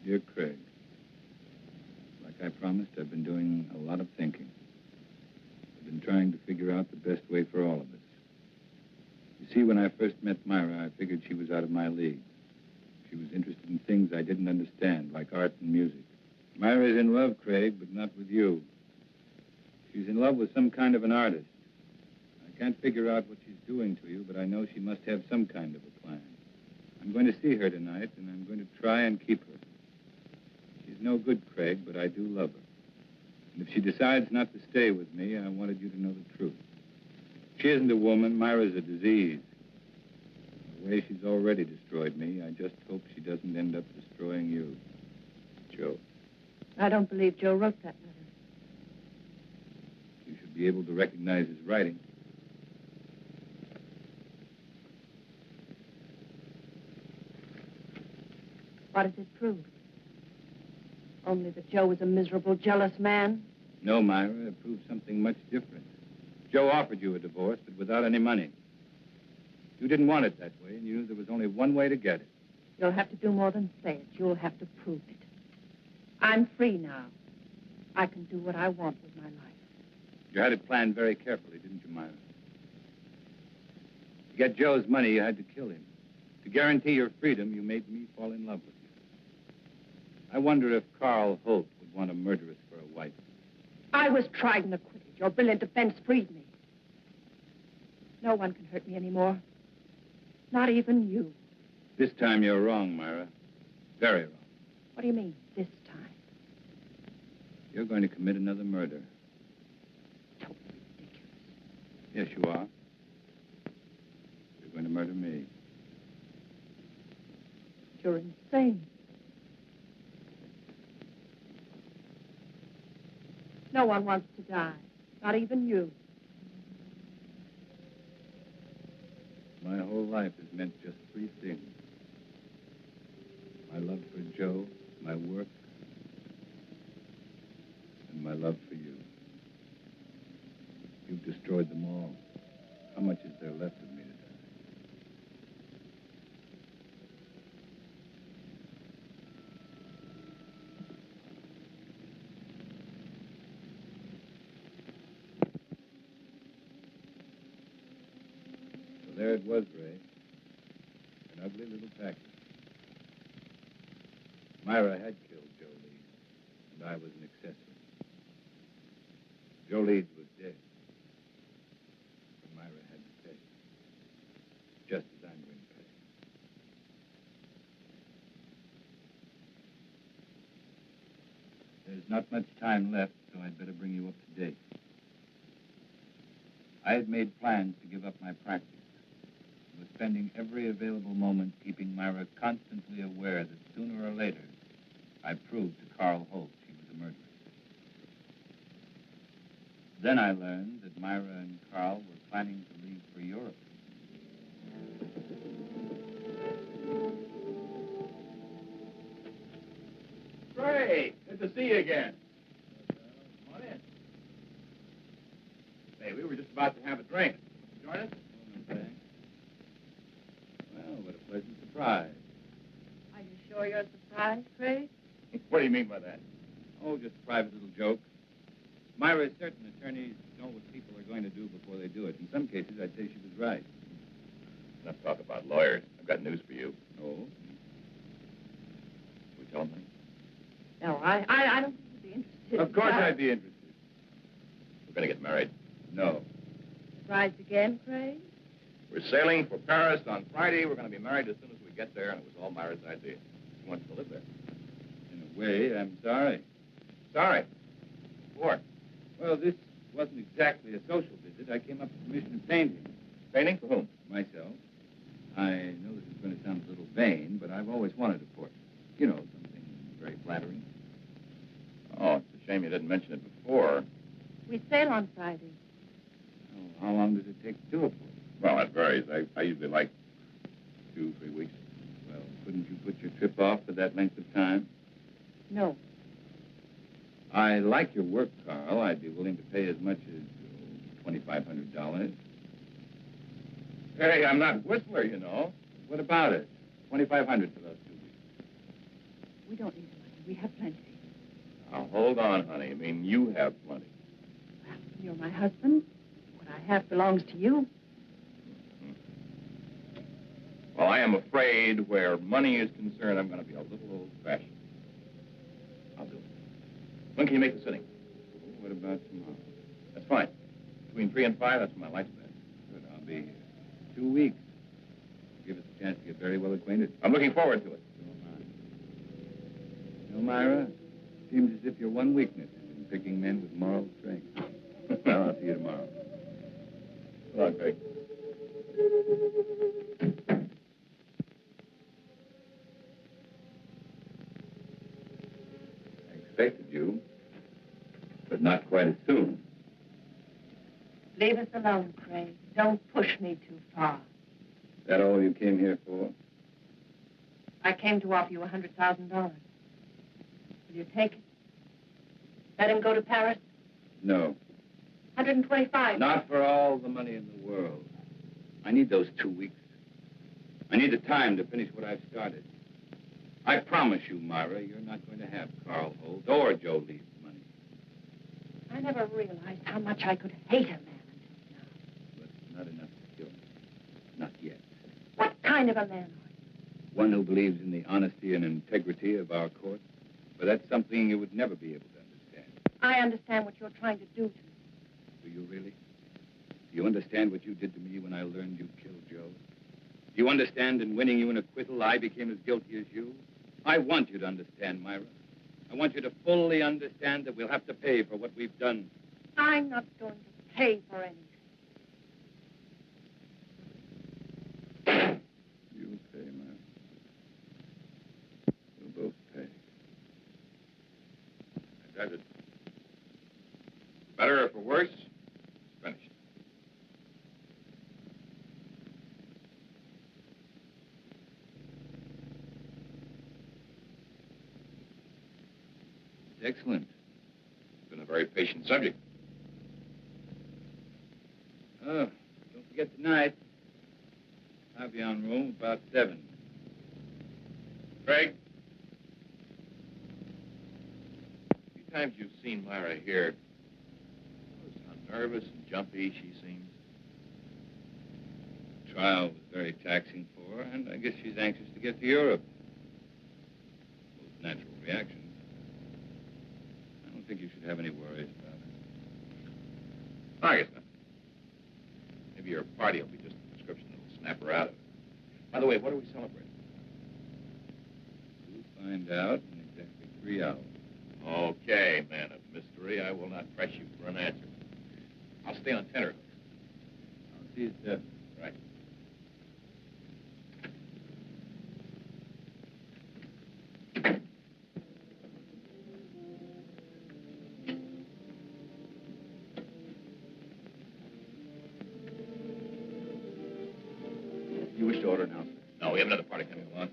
Dear Craig, like I promised, I've been doing a lot of thinking. I've been trying to figure out the best way for all of us. You see, when I first met Myra, I figured she was out of my league. She was interested in things I didn't understand, like art and music. Myra's in love, Craig, but not with you. She's in love with some kind of an artist. I can't figure out what she's doing to you, but I know she must have some kind of a plan. I'm going to see her tonight, and I'm going to try and keep her. She's no good, Craig, but I do love her. And if she decides not to stay with me, I wanted you to know the truth. She isn't a woman. Myra's a disease. The way she's already destroyed me, I just hope she doesn't end up destroying you. Joe. I don't believe Joe wrote that letter. You should be able to recognize his writing. What does it prove? Only that Joe was a miserable, jealous man? No, Myra, it proves something much different. Joe offered you a divorce, but without any money. You didn't want it that way, and you knew there was only one way to get it. You'll have to do more than say it. You'll have to prove it. I'm free now. I can do what I want with my life. You had it planned very carefully, didn't you, Myra? To get Joe's money, you had to kill him. To guarantee your freedom, you made me fall in love with you. I wonder if Carl Holt would want a murderess for a wife. I was tried and acquitted. Your brilliant defense freed me. No one can hurt me anymore. Not even you. This time you're wrong, Myra. Very wrong. What do you mean, this time? You're going to commit another murder. Totally ridiculous. Yes, you are. You're going to murder me. You're insane. No one wants to die. Not even you. My whole life has meant just three things. My love for Joe, my work, and my love for you. destroyed them all. How much is there left of me to die? So there it was, Ray. An ugly little package. Myra had killed Joe Leeds, and I was an accessory. Joe Leeds was dead. But Myra had to pay. Just as I'm going to pay. There's not much time left, so I'd better bring you up to date. I had made plans to give up my practice. I was spending every available moment keeping Myra constantly aware that sooner or later, I proved to Carl Holt she was a murderess. Then I learned that Myra and Carl were planning to leave for Europe. Great. Good to see you again. Come on in. Hey, we were just about to have a drink. Join us? Well, what a pleasant surprise. Are you sure you're surprised, Craig? What do you mean by that? Oh, just a private little joke. Myra is certain attorneys know what people are going to do before they do it. In some cases, I'd say she was right. Enough talk about lawyers. I've got news for you. Oh? We tell them? No, I don't think you'd be interested. Of course I'd be interested. We're going to get married. No. Surprised again, Craig? We're sailing for Paris on Friday. We're going to be married as soon as we get there, and it was all Myra's idea. She wants to live there. In a way, I'm sorry. Sorry. What? Well, this wasn't exactly a social visit. I came up to commission a painting. Painting? For whom? Myself. I know this is going to sound a little vain, but I've always wanted a portrait. You know, something very flattering. Oh, it's a shame you didn't mention it before. We sail on Friday. Oh, how long does it take to do a portrait? Well, that varies. I usually like 2-3 weeks. Well, couldn't you put your trip off for that length of time? No. I like your work, Carl. I'd be willing to pay as much as $2,500. Hey, I'm not Whistler, you know. What about it? $2,500 for those 2 weeks. We don't need the money. We have plenty. Now, hold on, honey. I mean, you have plenty. Well, you're my husband. What I have belongs to you. Well, I am afraid where money is concerned, I'm going to be a little old-fashioned. I'll do it. When can you make the sitting? What about tomorrow? That's fine. Between 3 and 5, that's when my life's best. Good, I'll be here. 2 weeks. Give us a chance to get very well acquainted. I'm looking forward to it. So am I. You know, Myra, seems as if your one weakness is in picking men with moral strength. Well, I'll see you tomorrow. Come on, Craig. I expected you, but not quite as soon. Leave us alone, Craig. Don't push me too far. Is that all you came here for? I came to offer you $100,000. Will you take it? Let him go to Paris? No. 125. Not for all the money in the world. I need those 2 weeks. I need the time to finish what I've started. I promise you, Myra, you're not going to have Carl Holt or Joe Lee's money. I never realized how much I could hate a man until now. But it's not enough to kill me. Not yet. What kind of a man are you? One who believes in the honesty and integrity of our court. But that's something you would never be able to understand. I understand what you're trying to do to me. Do you really? Do you understand what you did to me when I learned you killed Joe? Do you understand in winning you an acquittal, I became as guilty as you? I want you to understand, Myra. I want you to fully understand that we'll have to pay for what we've done. I'm not going to pay for anything. You'll pay, Myra. We'll both pay. Does it? Better or for worse, it's finished. Excellent. It's been a very patient subject. Tonight, I'll be on room about 7. Craig? A few times you've seen Myra here. Notice how nervous and jumpy she seems. The trial was very taxing for her, and I guess she's anxious to get to Europe. Most natural reactions. I don't think you should have any worries about her. I guess not. Maybe your party will be just a prescription that'll snap her out of it. By the way, what are we celebrating? We'll find out in exactly 3 hours. Okay, man of mystery. I will not press you for an answer. I'll stay on tenterhooks. I'll see you at 7. Right. You wish to order now, sir? No, we have another party coming along.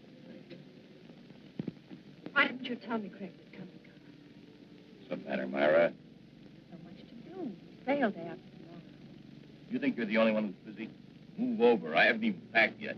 Why didn't you tell me Craig was coming? What's the matter, Myra? So much to do. Sale day after tomorrow. You think you're the only one who's busy? Move over. I haven't even packed yet.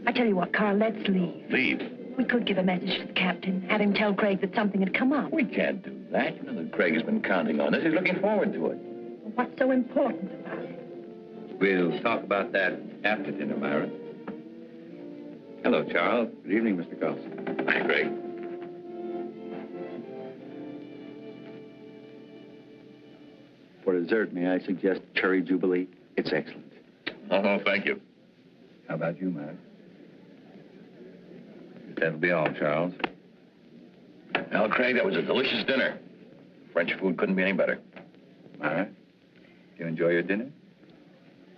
I tell you what, Carl, let's leave. Leave? We could give a message to the captain, have him tell Craig that something had come up. We can't do that. You know that Craig has been counting on this. He's looking forward to it. What's so important about it? We'll talk about that after dinner, Myra. Hello, Charles. Good evening, Mr. Carlson. Hi, Craig. For dessert, may I suggest cherry jubilee? It's excellent. Oh, thank you. How about you, Myra? That'll be all, Charles. Well, Craig, that was a delicious dinner. French food couldn't be any better. Myra, do you enjoy your dinner?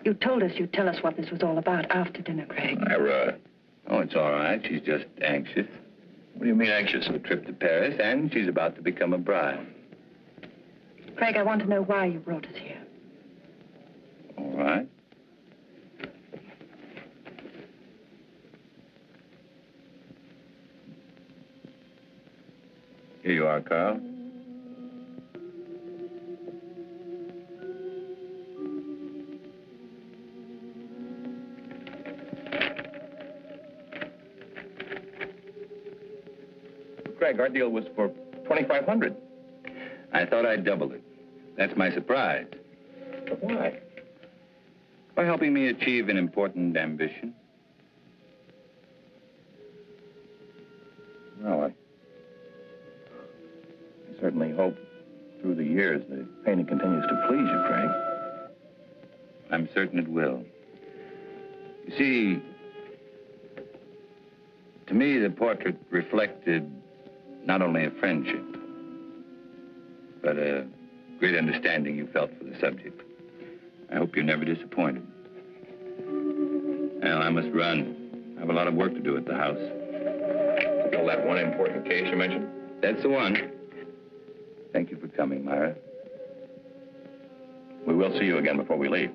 You told us you'd tell us what this was all about after dinner, Craig. Myra. Oh, it's all right. She's just anxious. What do you mean anxious? A trip to Paris, and she's about to become a bride. Craig, I want to know why you brought us here. All right. Here you are, Carl. Craig, our deal was for $2,500. I thought I'd double it. That's my surprise. But why? For helping me achieve an important ambition. Well, I certainly hope through the years the painting continues to please you, Craig. I'm certain it will. You see, to me, the portrait reflected not only a friendship, but a great understanding you felt for the subject. I hope you're never disappointed. Well, I must run. I have a lot of work to do at the house. Still that one important case you mentioned? That's the one. Thank you for coming, Myra. We will see you again before we leave.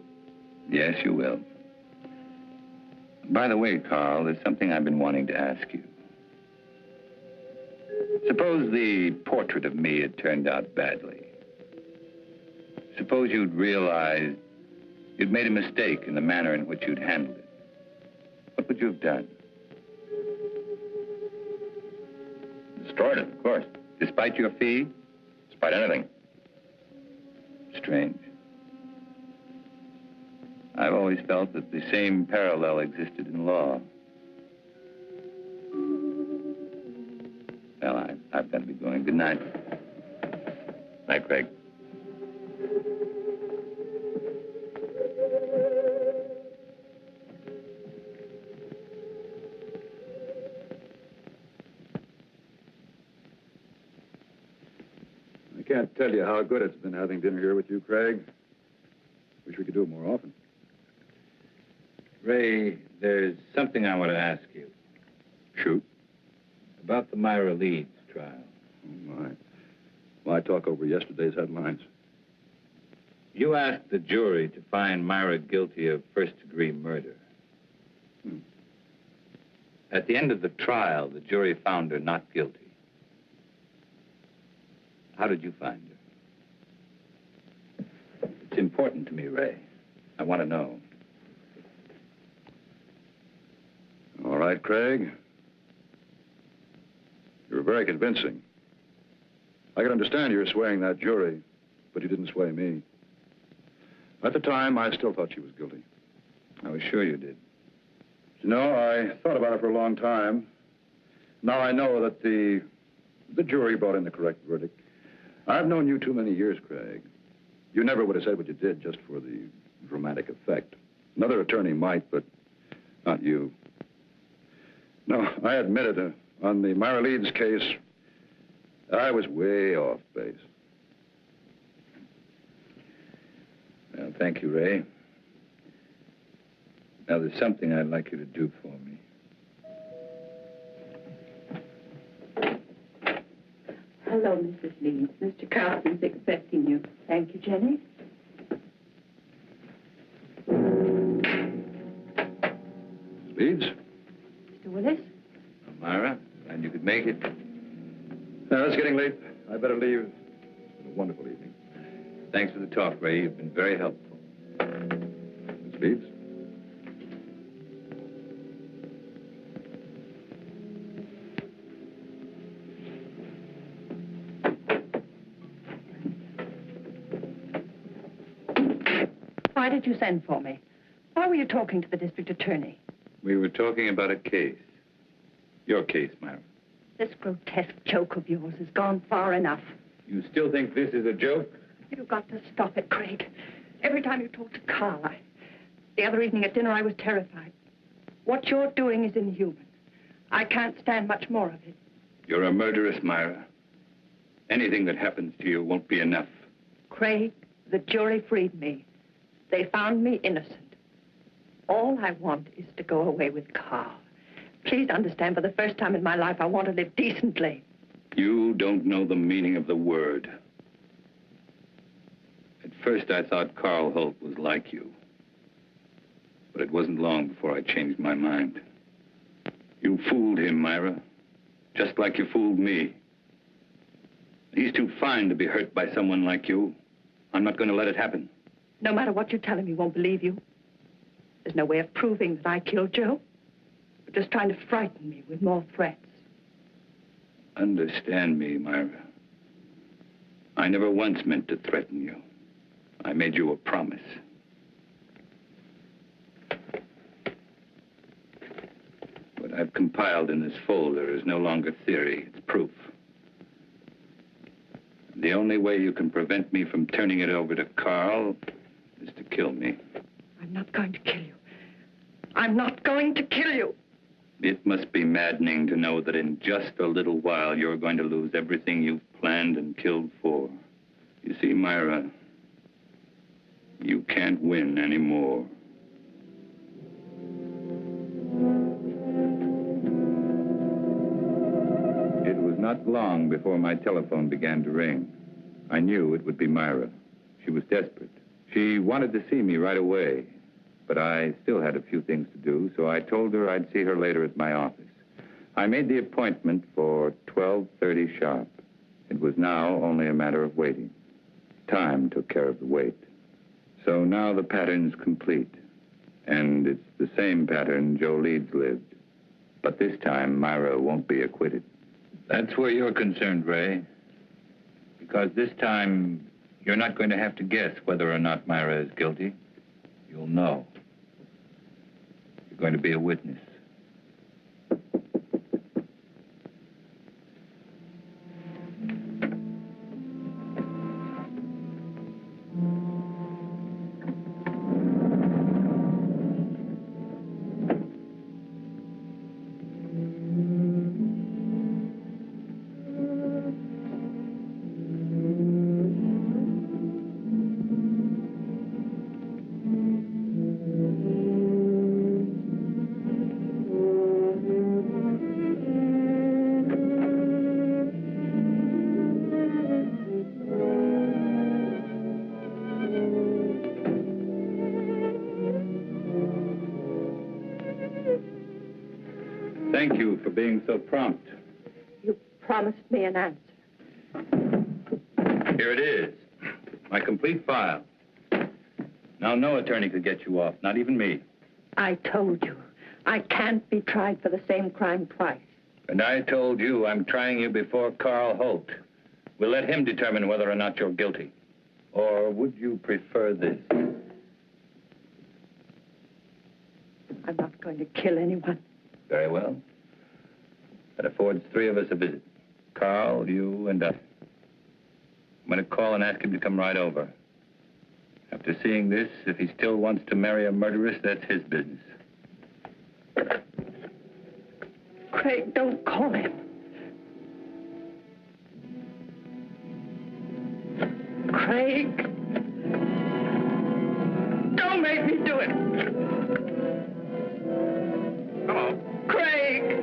Yes, you will. By the way, Carl, there's something I've been wanting to ask you. Suppose the portrait of me had turned out badly. Suppose you'd realized you'd made a mistake in the manner in which you'd handled it. What would you have done? Destroyed it, of course. Despite your fee? Despite anything. Strange. I've always felt that the same parallel existed in law. Well, I've got to be going. Good night. Night, Craig. I can't tell you how good it's been having dinner here with you, Craig. Wish we could do it more often. Ray, there's something I want to ask you. Shoot. About the Myra Leeds trial. Oh, my. Why talk over yesterday's headlines? You asked the jury to find Myra guilty of first-degree murder. At the end of the trial, the jury found her not guilty. How did you find her? It's important to me, Ray. I want to know. All right, Craig. You were very convincing. I can understand you were swaying that jury, but you didn't sway me. At the time, I still thought she was guilty. I was sure you did. You know, I thought about it for a long time. Now I know that the jury brought in the correct verdict. I've known you too many years, Craig. You never would have said what you did just for the dramatic effect. Another attorney might, but not you. No, I admit it. On the Myra Leeds case, I was way off base. Well, thank you, Ray. Now, there's something I'd like you to do for me. Hello, Mrs. Leeds. Mr. Carlson's expecting you. Thank you, Jenny. Leeds? Mr. Willis? Myra, glad you could make it. It's getting late. I better leave. It's been a wonderful evening. Thanks for the talk, Ray. You've been very helpful. Miss Leeds? Why did you send for me? Why were you talking to the district attorney? We were talking about a case. Your case, Myra. This grotesque joke of yours has gone far enough. You still think this is a joke? You've got to stop it, Craig. Every time you talk to Carl, the other evening at dinner, I was terrified. What you're doing is inhuman. I can't stand much more of it. You're a murderess, Myra. Anything that happens to you won't be enough. Craig, the jury freed me. They found me innocent. All I want is to go away with Carl. Please understand, for the first time in my life, I want to live decently. You don't know the meaning of the word. At first, I thought Carl Holt was like you. But it wasn't long before I changed my mind. You fooled him, Myra. Just like you fooled me. He's too fine to be hurt by someone like you. I'm not going to let it happen. No matter what you tell him, he won't believe you. There's no way of proving that I killed Joe. You're just trying to frighten me with more threats. Understand me, Myra. I never once meant to threaten you. I made you a promise. What I've compiled in this folder is no longer theory, it's proof. The only way you can prevent me from turning it over to Carl is to kill me. I'm not going to kill you. I'm not going to kill you. It must be maddening to know that in just a little while you're going to lose everything you've planned and killed for. You see, Myra, you can't win anymore. It was not long before my telephone began to ring. I knew it would be Myra. She was desperate. She wanted to see me right away, but I still had a few things to do, so I told her I'd see her later at my office. I made the appointment for 12:30 sharp. It was now only a matter of waiting. Time took care of the wait. So now the pattern's complete, and it's the same pattern Joe Leeds lived. But this time, Myra won't be acquitted. That's where you're concerned, Ray. Because this time, you're not going to have to guess whether or not Myra is guilty. You'll know. You're going to be a witness. thank you for being so prompt. You promised me an answer. Here it is. My complete file. Now, no attorney could get you off, not even me. I told you, I can't be tried for the same crime twice. And I told you I'm trying you before Carl Holt. We'll let him determine whether or not you're guilty. Or would you prefer this? I'm not going to kill anyone. Very well. That affords three of us a visit. Carl, you, and I. I'm going to call and ask him to come right over. After seeing this, if he still wants to marry a murderess, that's his business. Craig, don't call him. Craig. Don't make me do it. Hello. Craig.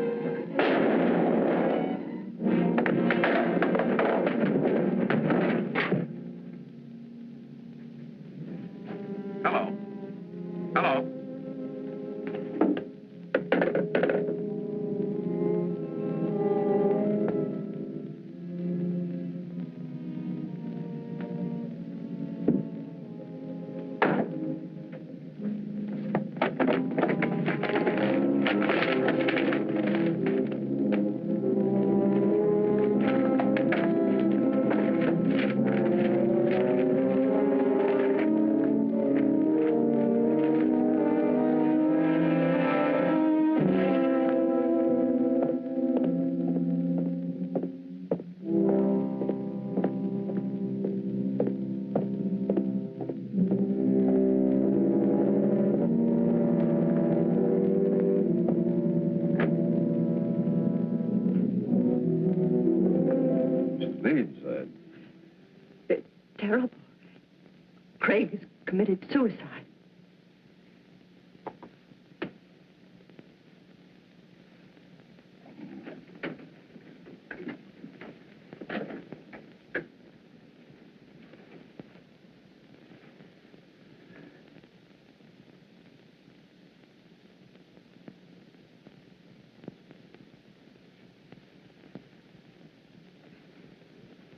Hello. Hello. It's terrible. Craig has committed suicide.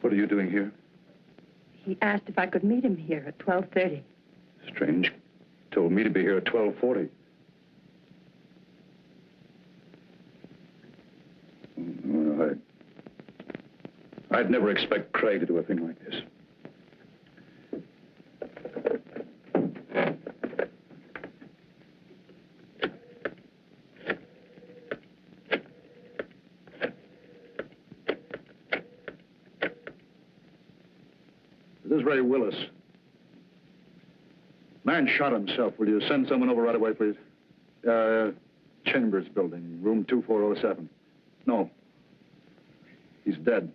What are you doing here? He asked if I could meet him here at 12:30. Strange. Told me to be here at 12:40. Well, I'd never expect Craig to do a thing like this. This is Ray Willis. Man shot himself. Will you send someone over right away, please? Chambers building, room 2407. No. He's dead.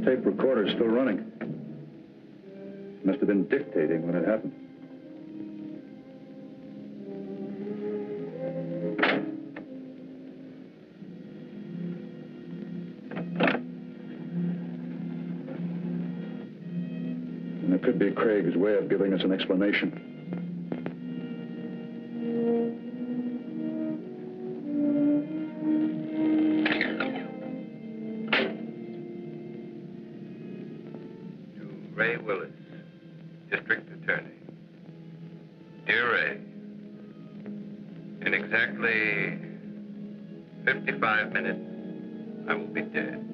Tape recorder's still running. Must have been dictating when it happened. And it could be Craig's way of giving us an explanation. Ray Willis, District Attorney. Dear Ray, in exactly 55 minutes, I will be dead.